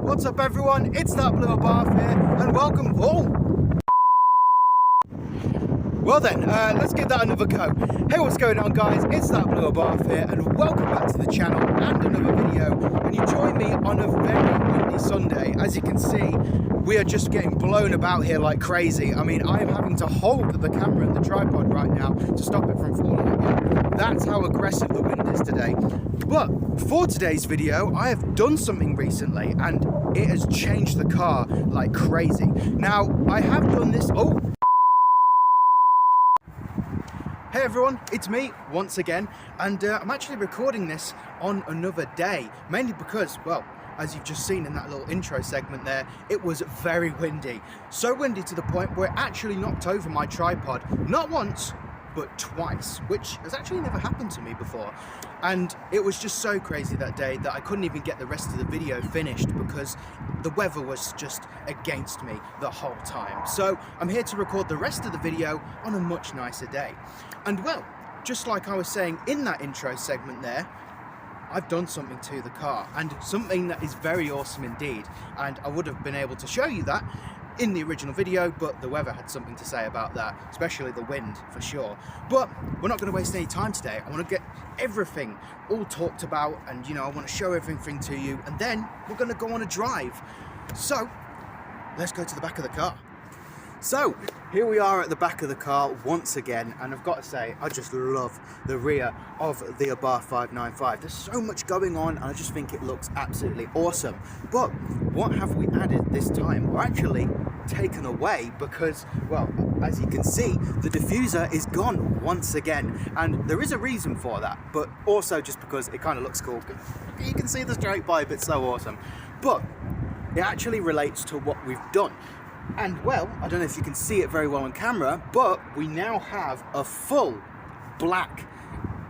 What's up everyone, it's that Blue Bath here and welcome all. Well then, let's give that another go. Hey, what's going on guys, it's that Blue Bath here and welcome back to the channel and another video. And you join me on a very windy Sunday. As you can see, we are just getting blown about here like crazy. I mean, I am having to hold the camera and the tripod right now to stop it from falling again. That's how aggressive the wind is today. But for today's video, I have done something recently and it has changed the car like crazy. Now, I have done this, Hey everyone, it's me once again, and I'm actually recording this on another day, mainly because, well, as you've just seen in that little intro segment there, it was very windy. So windy to the point where it actually knocked over my tripod, not once, but twice, which has actually never happened to me before. And it was just so crazy that day that I couldn't even get the rest of the video finished because the weather was just against me the whole time. So I'm here to record the rest of the video on a much nicer day. And well, just like I was saying in that intro segment there, I've done something to the car, and something that is very awesome indeed. And I would have been able to show you that in the original video, but the weather had something to say about that, especially the wind for sure. But we're not going to waste any time today. I want to get everything all talked about, and you know, I want to show everything to you, and then we're going to go on a drive. So let's go to the back of the car. So here we are at the back of the car once again, and I've got to say, I just love the rear of the Abarth 595. There's so much going on and I just think it looks absolutely awesome. But what have we added this time? We're actually taken away because, well, as you can see, the diffuser is gone once again, and there is a reason for that, but also just because it kind of looks cool. You can see the straight pipe, it's so awesome. But it actually relates to what we've done. And well, I don't know if you can see it very well on camera, but we now have a full black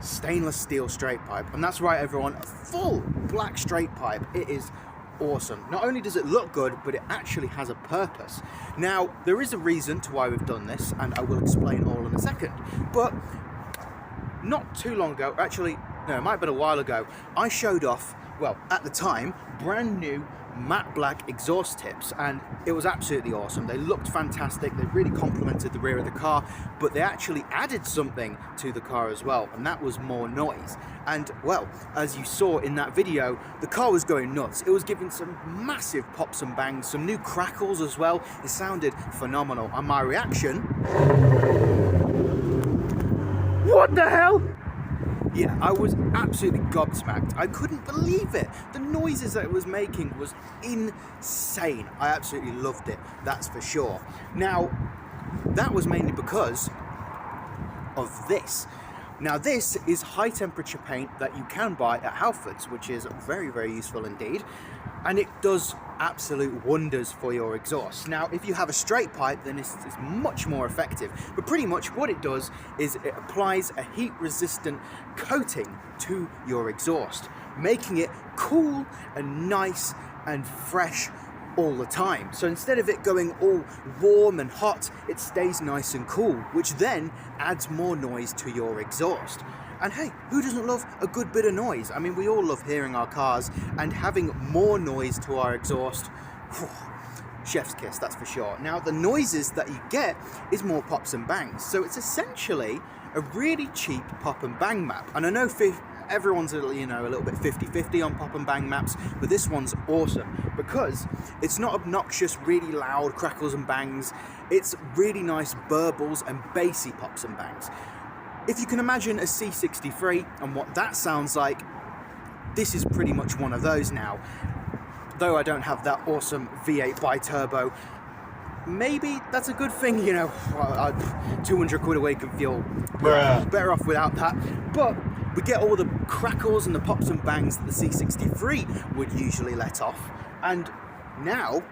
stainless steel straight pipe. And that's right everyone, a full black straight pipe. It is awesome. Not only does it look good, but it actually has a purpose. Now, there is a reason to why we've done this, and I will explain all in a second. But not too long ago, actually, no, it might have been a while ago, I showed off, well, at the time, brand new matte black exhaust tips, and it was absolutely awesome. They looked fantastic, they really complemented the rear of the car, but they actually added something to the car as well, and that was more noise. And well, as you saw in that video, the car was going nuts. It was giving some massive pops and bangs, some new crackles as well. It sounded phenomenal, and my reaction, what the hell? Yeah, I was absolutely gobsmacked. I couldn't believe it. The noises that it was making was insane. I absolutely loved it, that's for sure. Now, that was mainly because of this. Now, this is high temperature paint that you can buy at Halfords, which is very, very useful indeed. And it does absolute wonders for your exhaust. Now, if you have a straight pipe, then this is much more effective. But pretty much what it does is it applies a heat-resistant coating to your exhaust, making it cool and nice and fresh all the time. So instead of it going all warm and hot, it stays nice and cool, which then adds more noise to your exhaust. And hey, who doesn't love a good bit of noise? I mean, we all love hearing our cars, and having more noise to our exhaust, whew, chef's kiss, that's for sure. Now, the noises that you get is more pops and bangs. So it's essentially a really cheap pop and bang map. And I know everyone's, you know, a little bit 50-50 on pop and bang maps, but this one's awesome because it's not obnoxious, really loud crackles and bangs. It's really nice burbles and bassy pops and bangs. If you can imagine a C63 and what that sounds like, this is pretty much one of those now. Though I don't have that awesome V8 bi-turbo, maybe that's a good thing, you know. 200 quid away can feel better off without that. But we get all the crackles and the pops and bangs that the C63 would usually let off. And now,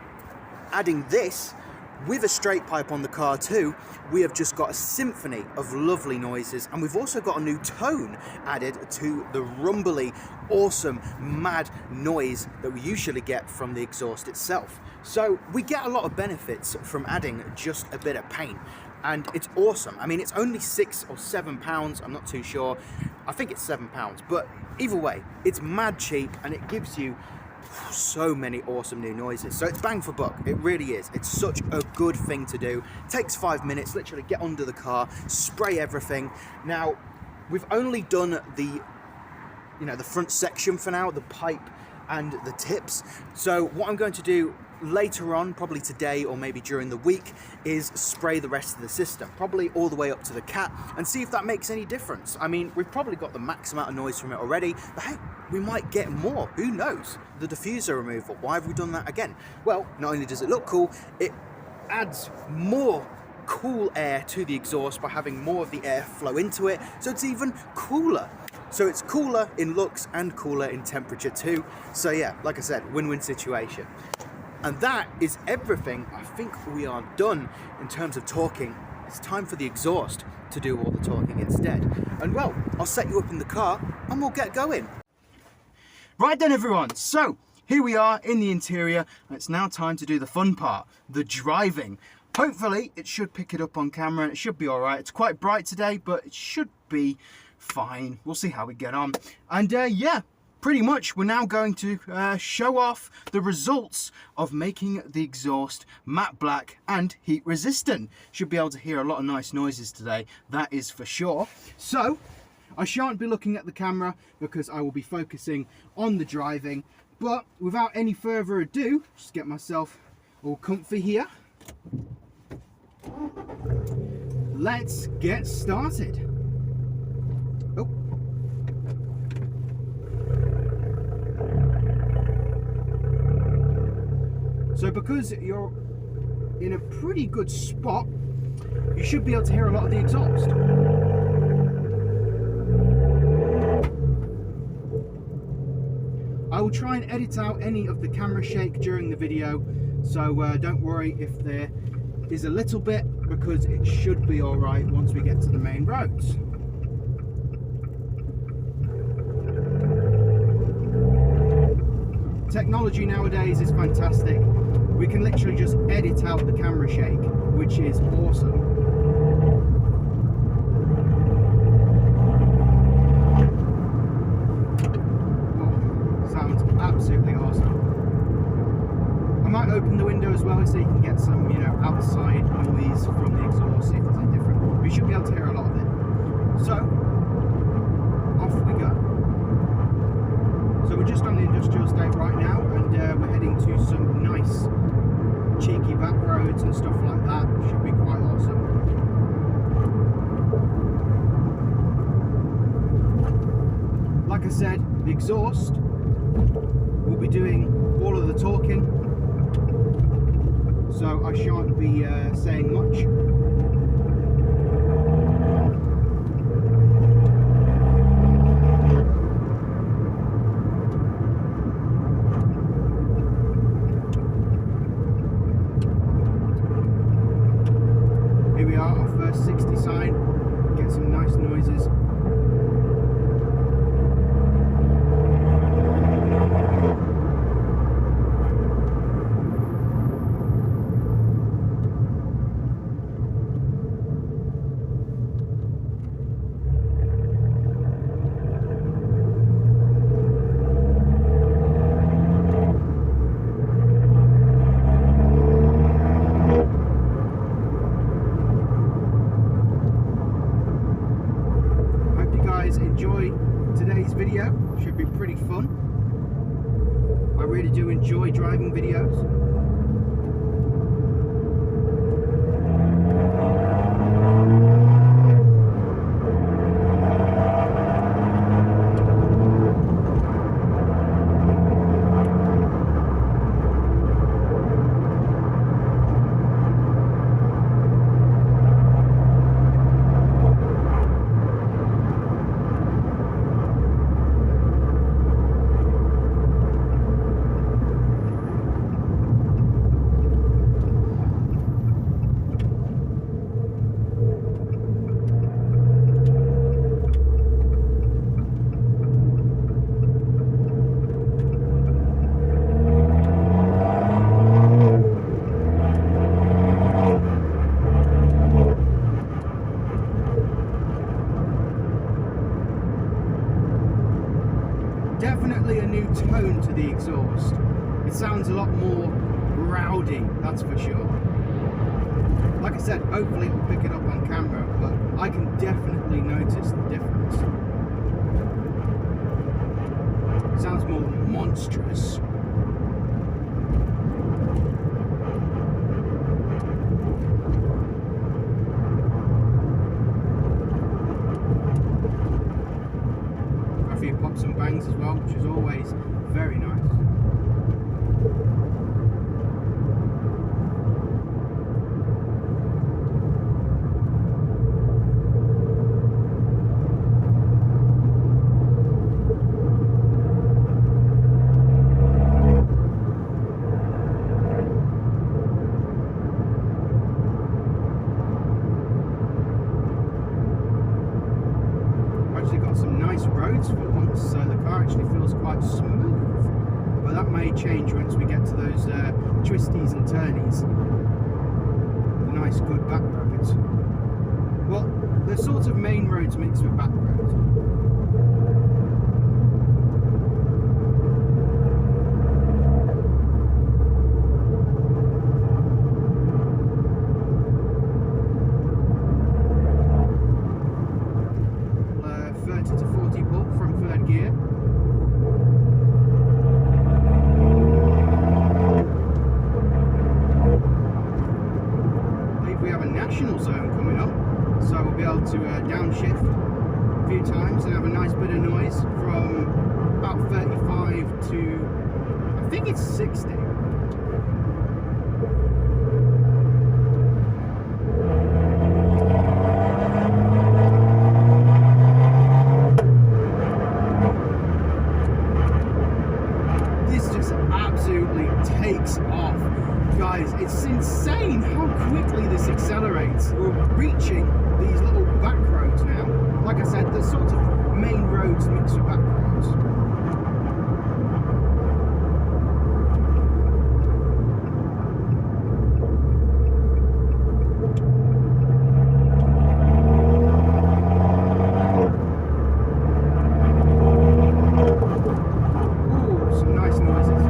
adding this with a straight pipe on the car too, we have just got a symphony of lovely noises, and we've also got a new tone added to the rumbly, awesome, mad noise that we usually get from the exhaust itself. So we get a lot of benefits from adding just a bit of paint, and it's awesome. I mean, it's only £6 or £7, I'm not too sure. I think it's £7, but either way, it's mad cheap, and it gives you so many awesome new noises. So it's bang for buck, it really is. It's such a good thing to do. It takes 5 minutes, literally get under the car, spray everything. Now, we've only done the front section for now, the pipe and the tips. So what I'm going to do later on, probably today or maybe during the week, is spray the rest of the system, probably all the way up to the cat, and see if that makes any difference. I mean, we've probably got the max amount of noise from it already, but hey, we might get more, who knows? The diffuser removal, why have we done that again? Well, not only does it look cool, it adds more cool air to the exhaust by having more of the air flow into it, so it's even cooler. So it's cooler in looks and cooler in temperature too. So yeah, like I said, win-win situation. And that is everything. I think we are done in terms of talking. It's time for the exhaust to do all the talking instead. And well, I'll set you up in the car and we'll get going. Right then everyone, so here we are in the interior, and it's now time to do the fun part, the driving. Hopefully it should pick it up on camera and it should be all right. It's quite bright today, but it should be fine. We'll see how we get on. And yeah, pretty much we're now going to show off the results of making the exhaust matte black and heat resistant. Should be able to hear a lot of nice noises today, that is for sure. So I shan't be looking at the camera because I will be focusing on the driving, but without any further ado, just get myself all comfy here. Let's get started. Oh. So because you're in a pretty good spot, you should be able to hear a lot of the exhaust. I will try and edit out any of the camera shake during the video, so don't worry if there is a little bit, because it should be all right once we get to the main roads. Technology nowadays is fantastic. We can literally just edit out the camera shake, which is awesome. Oh, sounds absolutely awesome. I might open the window as well so you can get some, outside noise from the exhaust, see if there's any different. We should be able to hear a lot of it. So, off we go. So we're just on the industrial estate right now, and we're heading to some nice cheeky back roads and stuff like that. Should be quite awesome. Like I said, the exhaust will be doing all of the talking, so I shan't be saying much. Here we are, our first 60 sign, get some nice noises. Enjoy today's video, should be pretty fun. I really do enjoy driving videos. exhaust. It sounds a lot more rowdy, that's for sure. Like I said, hopefully it will pick it up on camera, but I can definitely notice the difference. It sounds more monstrous. A few pops and bangs as well, which is always very nice. Roads for once, so the car actually feels quite smooth, but that may change once we get to those twisties and turnies, the nice good back roads. Well, they're sort of main roads mixed with back roads. 30 to 40 pull from third gear. I believe we have a national zone coming up, so we'll be able to downshift a few times and have a nice bit of noise from about 35 to, I think it's 60. Takes off. Guys, it's insane how quickly this accelerates. We're reaching these little back roads now. Like I said, they're sort of main roads mixed with back roads. Ooh, some nice noises.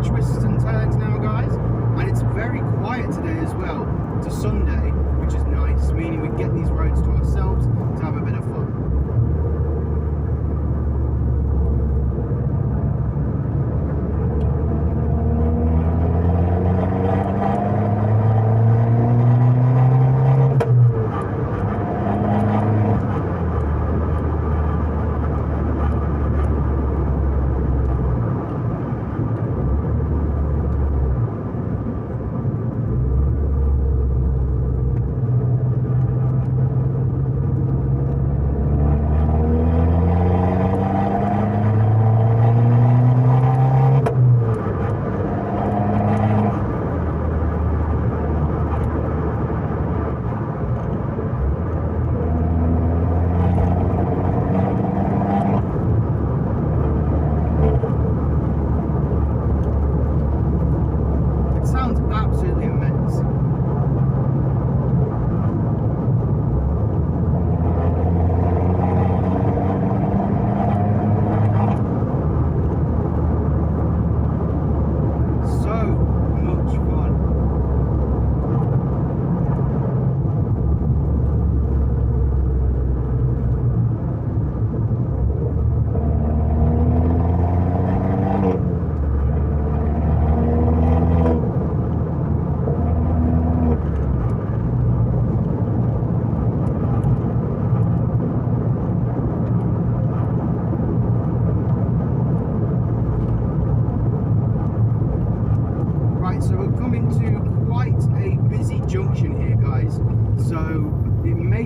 Twists and turns now, guys, and it's very quiet today as well. It's a Sunday, which is nice, meaning we can get these roads to ourselves to have a bit of fun.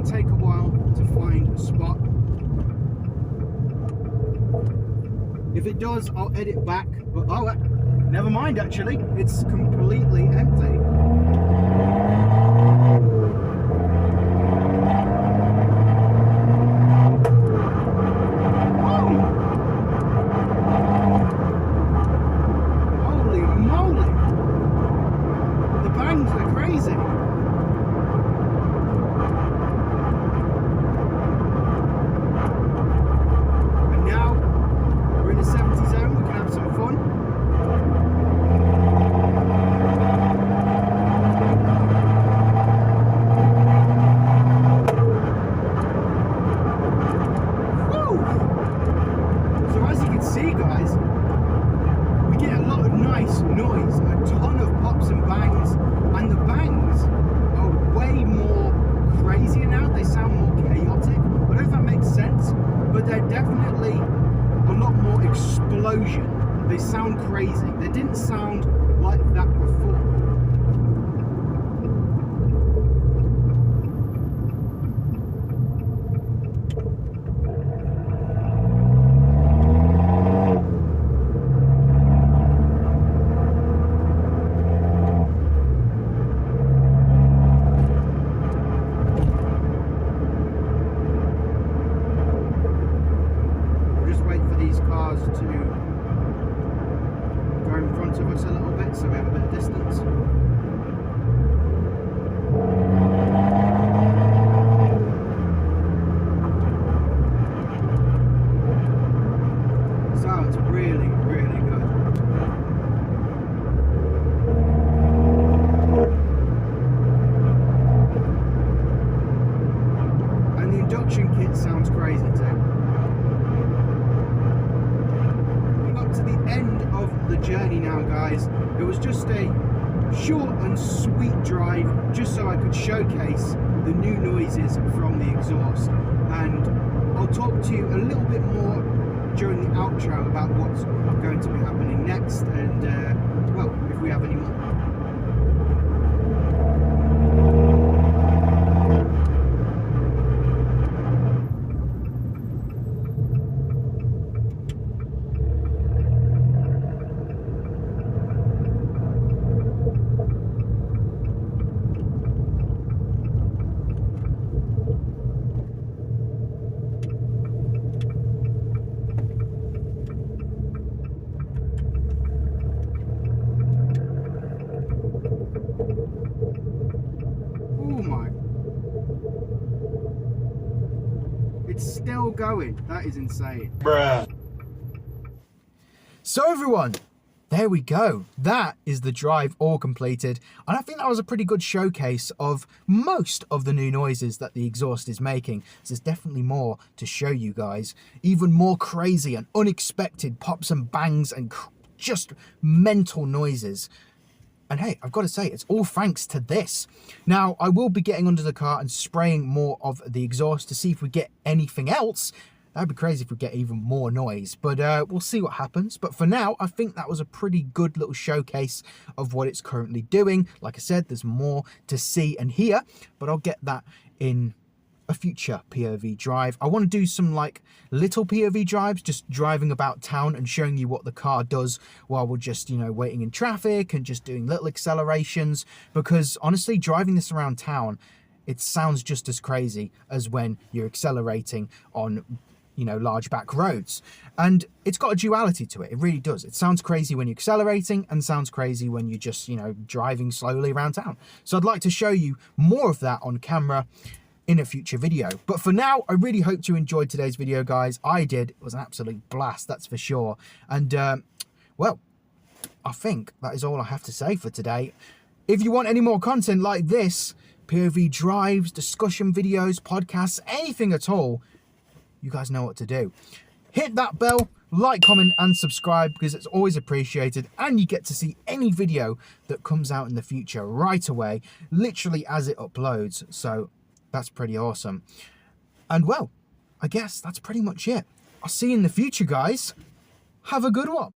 may take a while to find a spot. If it does, I'll edit back, but oh, never mind actually, it's completely empty. Holy moly! The bangs are crazy. And now we're in the 70 zone, we can have some fun. Woo! So as you can see, guys, we get a lot of nice noise, a ton of pops and bangs, and the bangs are way more crazier now. They sound more chaotic. I don't know if that makes sense, but they're definitely a lot more explosion. They sound crazy. They didn't sound like that before. Just wait for these cars to go in front of us a little bit so we have a bit of distance. Sounds really, really good. And the induction kit sounds crazy too. To the end of the journey now, guys. It was just a short and sweet drive just so I could showcase the new noises from the exhaust, and I'll talk to you a little bit more during the outro about what's going to be happening next, and well, if we have any more. Oh my. It's still going. That is insane. Bruh. So everyone, there we go. That is the drive all completed. And I think that was a pretty good showcase of most of the new noises that the exhaust is making. So there's definitely more to show you guys. Even more crazy and unexpected pops and bangs and just mental noises. And hey, I've got to say, it's all thanks to this. Now, I will be getting under the car and spraying more of the exhaust to see if we get anything else. That'd be crazy if we get even more noise, but we'll see what happens. But for now, I think that was a pretty good little showcase of what it's currently doing. Like I said, there's more to see and hear, but I'll get that in a future POV drive. I want to do some like little POV drives, just driving about town and showing you what the car does while we're just, you know, waiting in traffic and just doing little accelerations, because honestly, driving this around town, it sounds just as crazy as when you're accelerating on, you know, large back roads. And it's got a duality to it. It really does. It sounds crazy when you're accelerating and sounds crazy when you're just, you know, driving slowly around town. So I'd like to show you more of that on camera in a future video. But for now, I really hope you enjoyed today's video, guys. I did. It was an absolute blast, that's for sure. And well, I think that is all I have to say for today. If you want any more content like this, POV drives, discussion videos, podcasts, anything at all, you guys know what to do. Hit that bell, like, comment and subscribe, because it's always appreciated, and you get to see any video that comes out in the future right away, literally as it uploads. So that's pretty awesome. And well, I guess that's pretty much it. I'll see you in the future, guys. Have a good one.